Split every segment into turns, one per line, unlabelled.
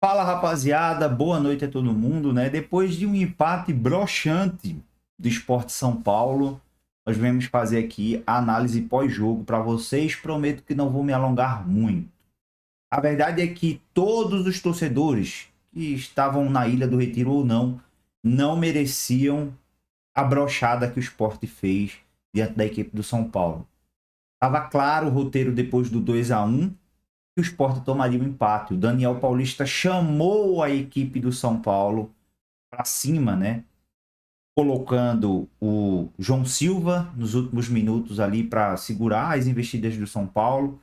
Fala rapaziada, boa noite a todo mundo, né? Depois de um empate broxante do Sport São Paulo, nós viemos fazer aqui a análise pós-jogo para vocês. Prometo que não vou me alongar muito. A verdade é que todos os torcedores que estavam na Ilha do Retiro ou não mereciam a brochada que o Sport fez diante da equipe do São Paulo. Tava claro o roteiro depois do 2-1 que o Sport tomaria um empate. O Daniel Paulista chamou a equipe do São Paulo para cima, né? Colocando o João Silva nos últimos minutos ali para segurar as investidas do São Paulo,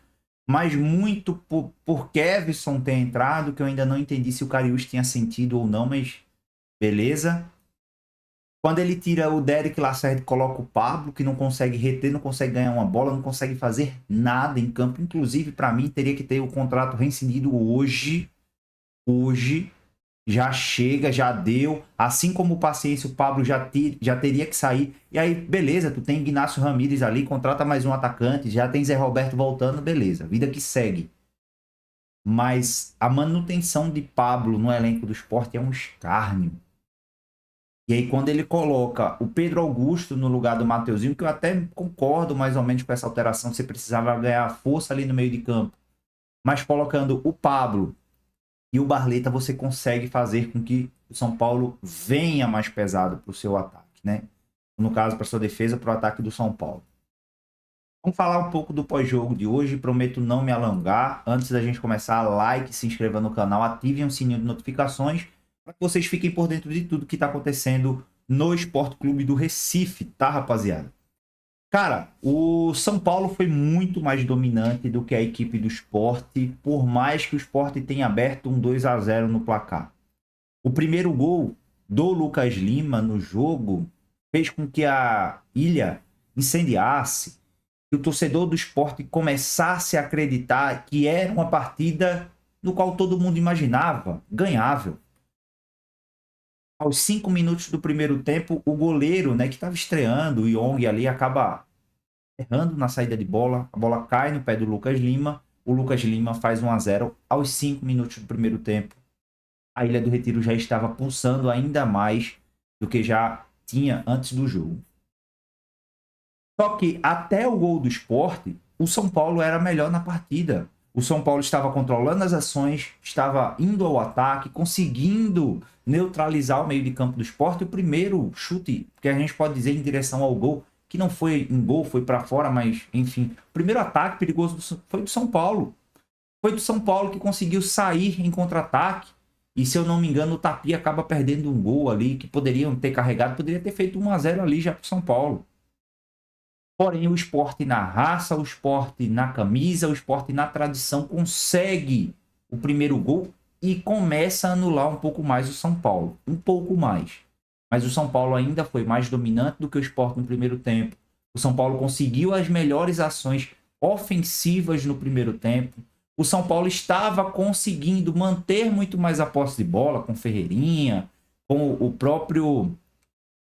mas muito por Kevson ter entrado, que eu ainda não entendi se o Cariús tinha sentido ou não, mas beleza. Quando ele tira o Derek Lacerda e coloca o Pablo, que não consegue reter, não consegue ganhar uma bola, não consegue fazer nada em campo. Inclusive, para mim, teria que ter o contrato rescindido hoje. Hoje. Já chega, já deu. Assim como o Paciência, o Pablo já teria que sair. E aí, beleza, tu tem Ignacio Ramírez ali, contrata mais um atacante, já tem Zé Roberto voltando, beleza. Vida que segue. Mas a manutenção de Pablo no elenco do Sport é um escárnio. E aí, quando ele coloca o Pedro Augusto no lugar do Mateuzinho, que eu até concordo mais ou menos com essa alteração, você precisava ganhar força ali no meio de campo. Mas colocando o Pablo e o Barleta, você consegue fazer com que o São Paulo venha mais pesado para o seu ataque, né? No caso, para sua defesa, para o ataque do São Paulo. Vamos falar um pouco do pós-jogo de hoje. Prometo não me alongar. Antes da gente começar, like, se inscreva no canal, ativem o sininho de notificações para que vocês fiquem por dentro de tudo que está acontecendo no Sport Clube do Recife, tá, rapaziada? Cara, o São Paulo foi muito mais dominante do que a equipe do Sport, por mais que o Sport tenha aberto um 2-0 no placar. O primeiro gol do Lucas Lima no jogo fez com que a ilha incendiasse, que o torcedor do Sport começasse a acreditar que era uma partida no qual todo mundo imaginava ganhável. Aos 5 minutos do primeiro tempo, o goleiro, né, que estava estreando, o Yong ali, acaba errando na saída de bola. A bola cai no pé do Lucas Lima. O Lucas Lima faz 1-0 aos 5 minutos do primeiro tempo. A Ilha do Retiro já estava pulsando ainda mais do que já tinha antes do jogo. Só que até o gol do Sport, o São Paulo era melhor na partida. O São Paulo estava controlando as ações, estava indo ao ataque, conseguindo neutralizar o meio de campo do Sport. O primeiro chute, que a gente pode dizer em direção ao gol, que não foi em gol, foi para fora, mas enfim. O primeiro ataque perigoso foi do São Paulo. Foi do São Paulo que conseguiu sair em contra-ataque. E se eu não me engano, o Tapia acaba perdendo um gol ali, que poderiam ter carregado, poderia ter feito 1-0 ali já para o São Paulo. Porém, o Sport na raça, o Sport na camisa, o Sport na tradição consegue o primeiro gol e começa a anular um pouco mais o São Paulo. Um pouco mais. Mas o São Paulo ainda foi mais dominante do que o Sport no primeiro tempo. O São Paulo conseguiu as melhores ações ofensivas no primeiro tempo. O São Paulo estava conseguindo manter muito mais a posse de bola com Ferreirinha, com o próprio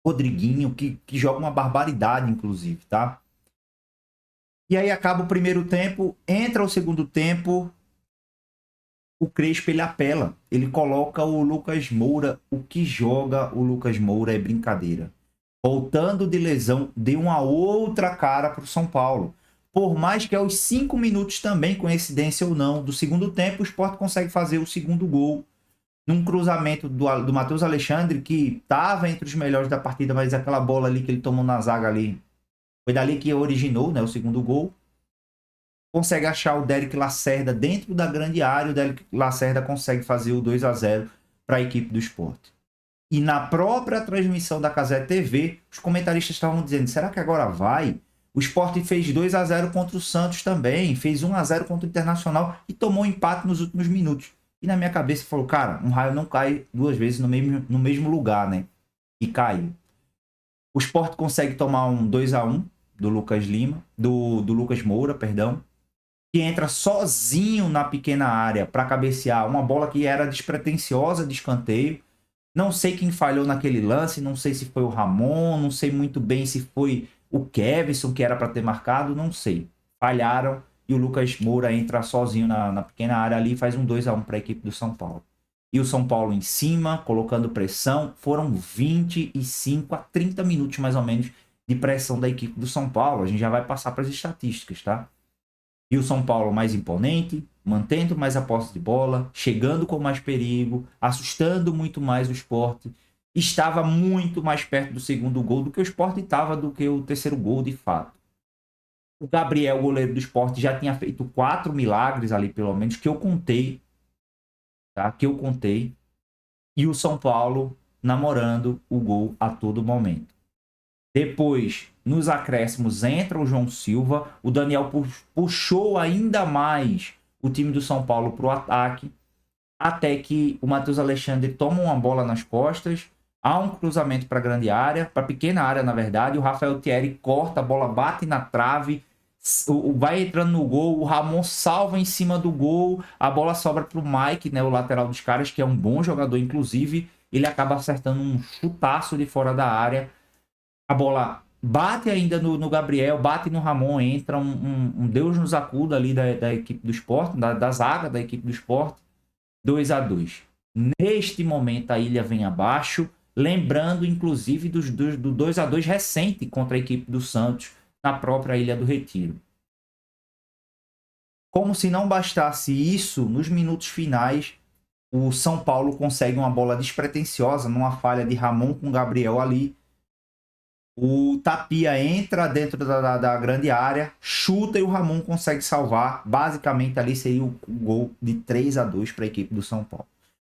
Rodriguinho, que joga uma barbaridade, inclusive, tá? E aí acaba o primeiro tempo, entra o segundo tempo, o Crespo ele apela, ele coloca o Lucas Moura, o que joga o Lucas Moura é brincadeira. Voltando de lesão, deu uma outra cara para o São Paulo. Por mais que aos 5 minutos também, coincidência ou não, do segundo tempo, o Sport consegue fazer o segundo gol num cruzamento do Matheus Alexandre, que estava entre os melhores da partida, mas aquela bola ali que ele tomou na zaga ali, foi dali que originou, né, o segundo gol. Consegue achar o Derek Lacerda dentro da grande área, o Derek Lacerda consegue fazer o 2-0 para a equipe do Sport. E na própria transmissão da Cazé TV, os comentaristas estavam dizendo, será que agora vai? O Sport fez 2-0 contra o Santos também, fez 1-0 contra o Internacional e tomou empate nos últimos minutos. E na minha cabeça falou, cara, um raio não cai duas vezes no mesmo lugar, né? E caiu. O Sport consegue tomar um 2-1 do Lucas Lima, do Lucas Moura, perdão, que entra sozinho na pequena área para cabecear uma bola que era despretensiosa de escanteio. Não sei quem falhou naquele lance, não sei se foi o Ramon, não sei muito bem se foi o Kevson que era para ter marcado, não sei. Falharam e o Lucas Moura entra sozinho na pequena área ali e faz um 2-1 para a equipe do São Paulo. e o São Paulo em cima, colocando pressão. Foram 25 a 30 minutos, mais ou menos, de pressão da equipe do São Paulo. A gente já vai passar para as estatísticas, tá? E o São Paulo mais imponente, mantendo mais a posse de bola, chegando com mais perigo, assustando muito mais o Sport. Estava muito mais perto do segundo gol do que o Sport estava do que o terceiro gol, de fato. O Gabriel, goleiro do Sport, já tinha feito 4 milagres ali, pelo menos, que eu contei, tá? Que eu contei. E o São Paulo namorando o gol a todo momento. Depois, nos acréscimos, entra o João Silva. O Daniel puxou ainda mais o time do São Paulo para o ataque. Até que o Matheus Alexandre toma uma bola nas costas. Há um cruzamento para a grande área, para a pequena área, na verdade. O Rafael Thierry corta, a bola bate na trave. Vai entrando no gol. O Ramon salva em cima do gol. A bola sobra para o Mike, né, o lateral dos caras, que é um bom jogador, inclusive. Ele acaba acertando um chutaço de fora da área. A bola bate ainda no Gabriel, bate no Ramon, entra um Deus nos acuda ali da equipe do Sport, da zaga da equipe do Sport, 2-2. Neste momento a ilha vem abaixo, lembrando inclusive do 2-2 recente contra a equipe do Santos na própria Ilha do Retiro. Como se não bastasse isso, nos minutos finais, o São Paulo consegue uma bola despretensiosa numa falha de Ramon com Gabriel ali. O Tapia entra dentro da grande área, chuta e o Ramon consegue salvar. Basicamente, ali seria o gol de 3-2 para a equipe do São Paulo.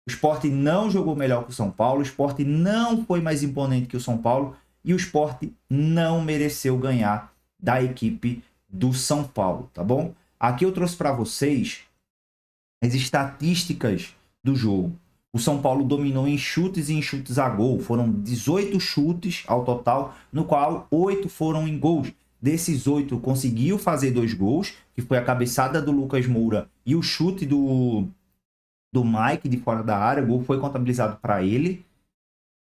O Sport não jogou melhor que o São Paulo, o Sport não foi mais imponente que o São Paulo e o Sport não mereceu ganhar da equipe do São Paulo, tá bom? Aqui eu trouxe para vocês as estatísticas do jogo. O São Paulo dominou em chutes e em chutes a gol. Foram 18 chutes ao total, no qual 8 foram em gols. Desses 8, conseguiu fazer 2 gols, que foi a cabeçada do Lucas Moura e o chute do Mike de fora da área. O gol foi contabilizado para ele.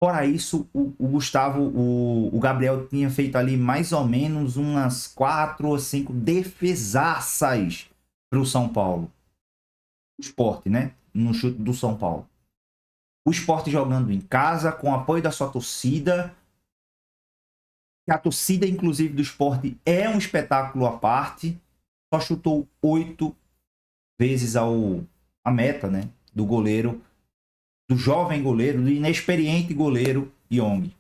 Fora isso, o Gustavo, o Gabriel tinha feito ali mais ou menos umas 4 ou 5 defesaças para o São Paulo. O Sport, né? No chute do São Paulo. O Sport jogando em casa, com apoio da sua torcida. A torcida, inclusive, do Sport é um espetáculo à parte. Só chutou 8 vezes a meta, né? Do goleiro, do jovem goleiro, do inexperiente goleiro Young,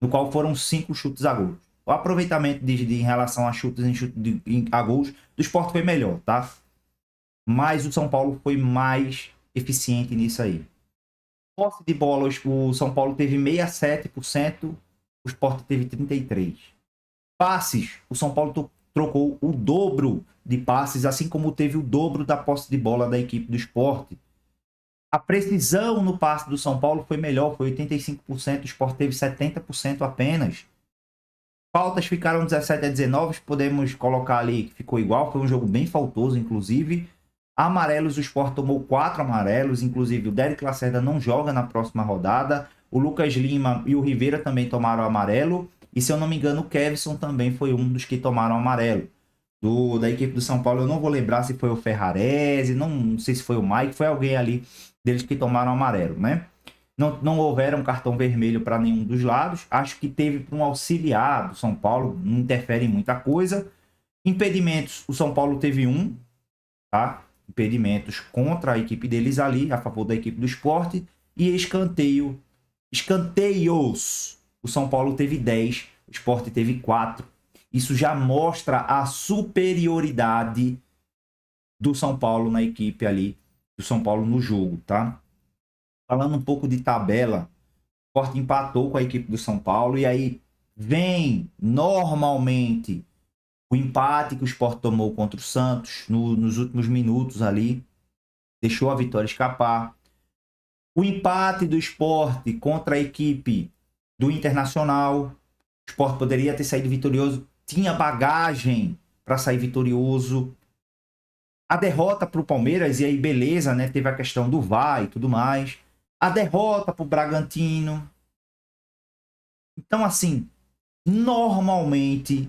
no qual foram 5 chutes a gol. O aproveitamento em relação a chutes a gols do Sport foi melhor, tá? Mas o São Paulo foi mais eficiente nisso aí. Posse de bola, o São Paulo teve 67%, o Sport teve 33%. Passes, o São Paulo trocou o dobro de passes, assim como teve o dobro da posse de bola da equipe do Sport. A precisão no passe do São Paulo foi melhor, foi 85%, o Sport teve 70% apenas. Faltas ficaram 17-19, podemos colocar ali que ficou igual, foi um jogo bem faltoso, inclusive. Amarelos, o Sport tomou 4 amarelos, inclusive o Derek Lacerda não joga na próxima rodada. O Lucas Lima e o Rivera também tomaram amarelo. E se eu não me engano, o Kevson também foi um dos que tomaram amarelo. Da equipe do São Paulo, eu não vou lembrar se foi o Ferrarese, não sei se foi o Mike, foi alguém ali deles que tomaram amarelo, né? Não houveram cartão vermelho para nenhum dos lados. Acho que teve para um auxiliar do São Paulo, não interfere em muita coisa. Impedimentos, o São Paulo teve um, tá? Impedimentos contra a equipe deles ali, a favor da equipe do Sport. E escanteios, o São Paulo teve 10, o Sport teve 4. Isso já mostra a superioridade do São Paulo na equipe ali, do São Paulo no jogo, tá? Falando um pouco de tabela, o Sport empatou com a equipe do São Paulo e aí vem normalmente o empate que o Sport tomou contra o Santos nos últimos minutos ali, deixou a vitória escapar. O empate do Sport contra a equipe do Internacional, o Sport poderia ter saído vitorioso, tinha bagagem para sair vitorioso. A derrota para o Palmeiras, e aí beleza, né? Teve a questão do VAR e tudo mais. A derrota para o Bragantino. Então, assim, normalmente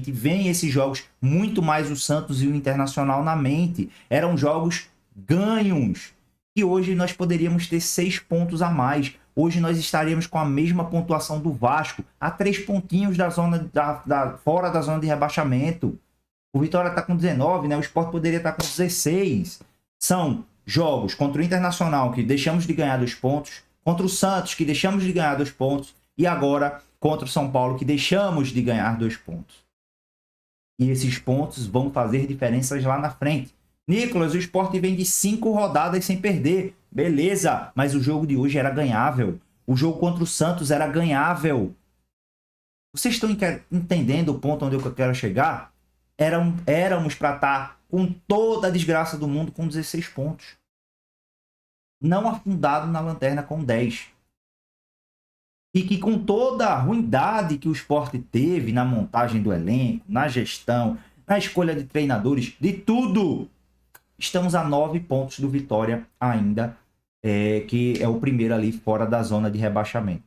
vem esses jogos muito mais o Santos e o Internacional na mente. Eram jogos ganhos. que hoje nós poderíamos ter 6 pontos a mais. Hoje nós estaríamos com a mesma pontuação do Vasco, a 3 pontinhos da zona fora da zona de rebaixamento. O Vitória está com 19, né? O Sport poderia estar com 16. São jogos contra o Internacional, que deixamos de ganhar 2 pontos, contra o Santos, que deixamos de ganhar 2 pontos, e agora contra o São Paulo, que deixamos de ganhar 2 pontos. E esses pontos vão fazer diferenças lá na frente. Nicolas, o Sport vem de 5 rodadas sem perder. Beleza, mas o jogo de hoje era ganhável. O jogo contra o Santos era ganhável. Vocês estão entendendo o ponto onde eu quero chegar? Éramos para estar com toda a desgraça do mundo com 16 pontos. Não afundado na lanterna com 10. E que com toda a ruindade que o Sport teve na montagem do elenco, na gestão, na escolha de treinadores, de tudo, estamos a 9 pontos do Vitória ainda, que é o primeiro ali fora da zona de rebaixamento.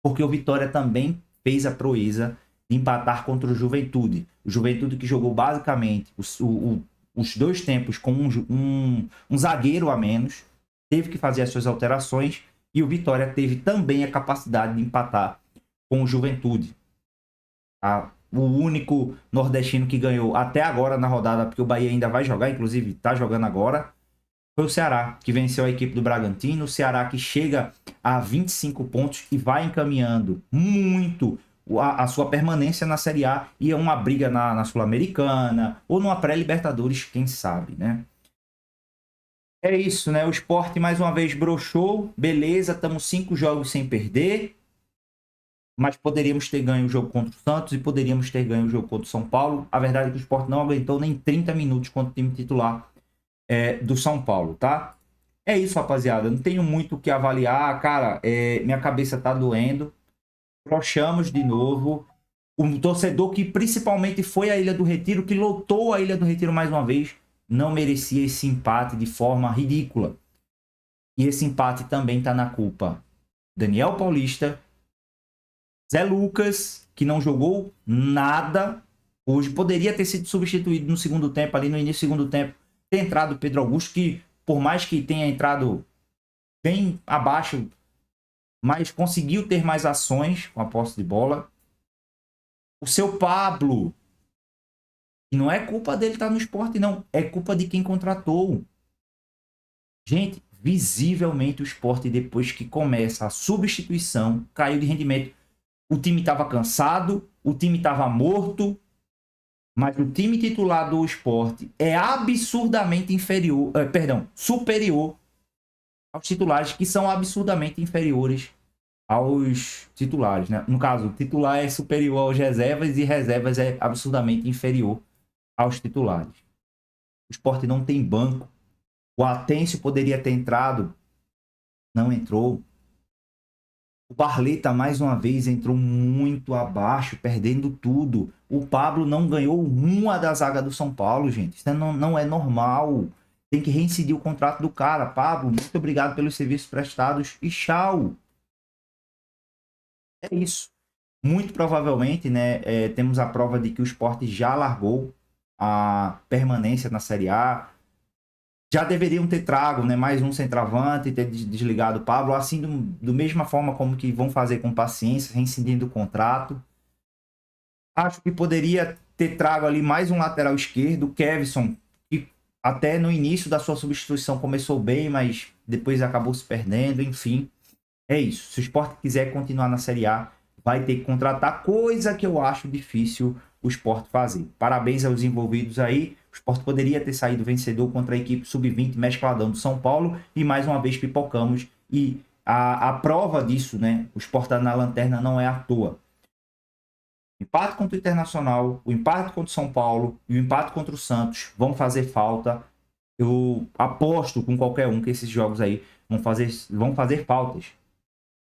Porque o Vitória também fez a proeza de empatar contra o Juventude. O Juventude que jogou basicamente os 2 tempos com um zagueiro a menos, teve que fazer as suas alterações, e o Vitória teve também a capacidade de empatar com o Juventude. O único nordestino que ganhou até agora na rodada, porque o Bahia ainda vai jogar, inclusive está jogando agora, foi o Ceará, que venceu a equipe do Bragantino. O Ceará que chega a 25 pontos e vai encaminhando muito a sua permanência na Série A e é uma briga na Sul-Americana ou numa pré-Libertadores, quem sabe, né? É isso, né? O Sport mais uma vez broxou. Beleza, estamos 5 jogos sem perder. Mas poderíamos ter ganho o jogo contra o Santos e poderíamos ter ganho o jogo contra o São Paulo. A verdade é que o Sport não aguentou nem 30 minutos contra o time titular do São Paulo, tá? É isso, rapaziada. Não tenho muito o que avaliar. Cara, minha cabeça tá doendo. Broxamos de novo. O torcedor que principalmente foi à Ilha do Retiro, que lotou a Ilha do Retiro mais uma vez, não merecia esse empate de forma ridícula. E esse empate também está na culpa Daniel Paulista, Zé Lucas, que não jogou nada hoje, poderia ter sido substituído no segundo tempo, ali no início do segundo tempo, ter entrado Pedro Augusto, que por mais que tenha entrado bem abaixo, mas conseguiu ter mais ações com a posse de bola. O seu Pablo, e não é culpa dele estar no Sport, não. É culpa de quem contratou. Gente, visivelmente o Sport, depois que começa a substituição, caiu de rendimento. O time estava cansado, o time estava morto, mas o time titular do Sport é absurdamente superior aos titulares, que são absurdamente inferiores aos titulares, né? No caso, o titular é superior aos reservas e reservas é absurdamente inferior aos titulares. O Sport não tem banco. O Atencio poderia ter entrado, não entrou. O Barleta, mais uma vez, entrou muito abaixo, perdendo tudo. O Pablo não ganhou uma da zaga do São Paulo, gente. Isso não é normal. Tem que reincidir o contrato do cara. Pablo, muito obrigado pelos serviços prestados e tchau. É isso. Muito provavelmente, né, temos a prova de que o Sport já largou a permanência na Série A. Já deveriam ter trago, né, mais um centroavante e ter desligado o Pablo, assim, do mesma forma como que vão fazer com paciência, reincidindo o contrato. Acho que poderia ter trago ali mais um lateral esquerdo, o Kevson, que até no início da sua substituição começou bem, mas depois acabou se perdendo, enfim. É isso. Se o Sport quiser continuar na Série A, vai ter que contratar, coisa que eu acho difícil o Sport fazer. Parabéns aos envolvidos aí. O Sport poderia ter saído vencedor contra a equipe sub-20 mescladão do São Paulo e mais uma vez pipocamos. E a prova disso, né? O Sport tá na lanterna não é à toa. O empate contra o Internacional, o empate contra o São Paulo e o empate contra o Santos vão fazer falta. Eu aposto com qualquer um que esses jogos aí vão fazer faltas.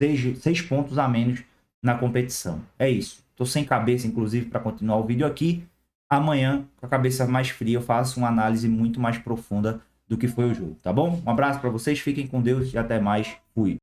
6 pontos a menos na competição. É isso. Tô sem cabeça, inclusive, para continuar o vídeo aqui. Amanhã, com a cabeça mais fria, eu faço uma análise muito mais profunda do que foi o jogo, tá bom? Um abraço para vocês, fiquem com Deus e até mais. Fui.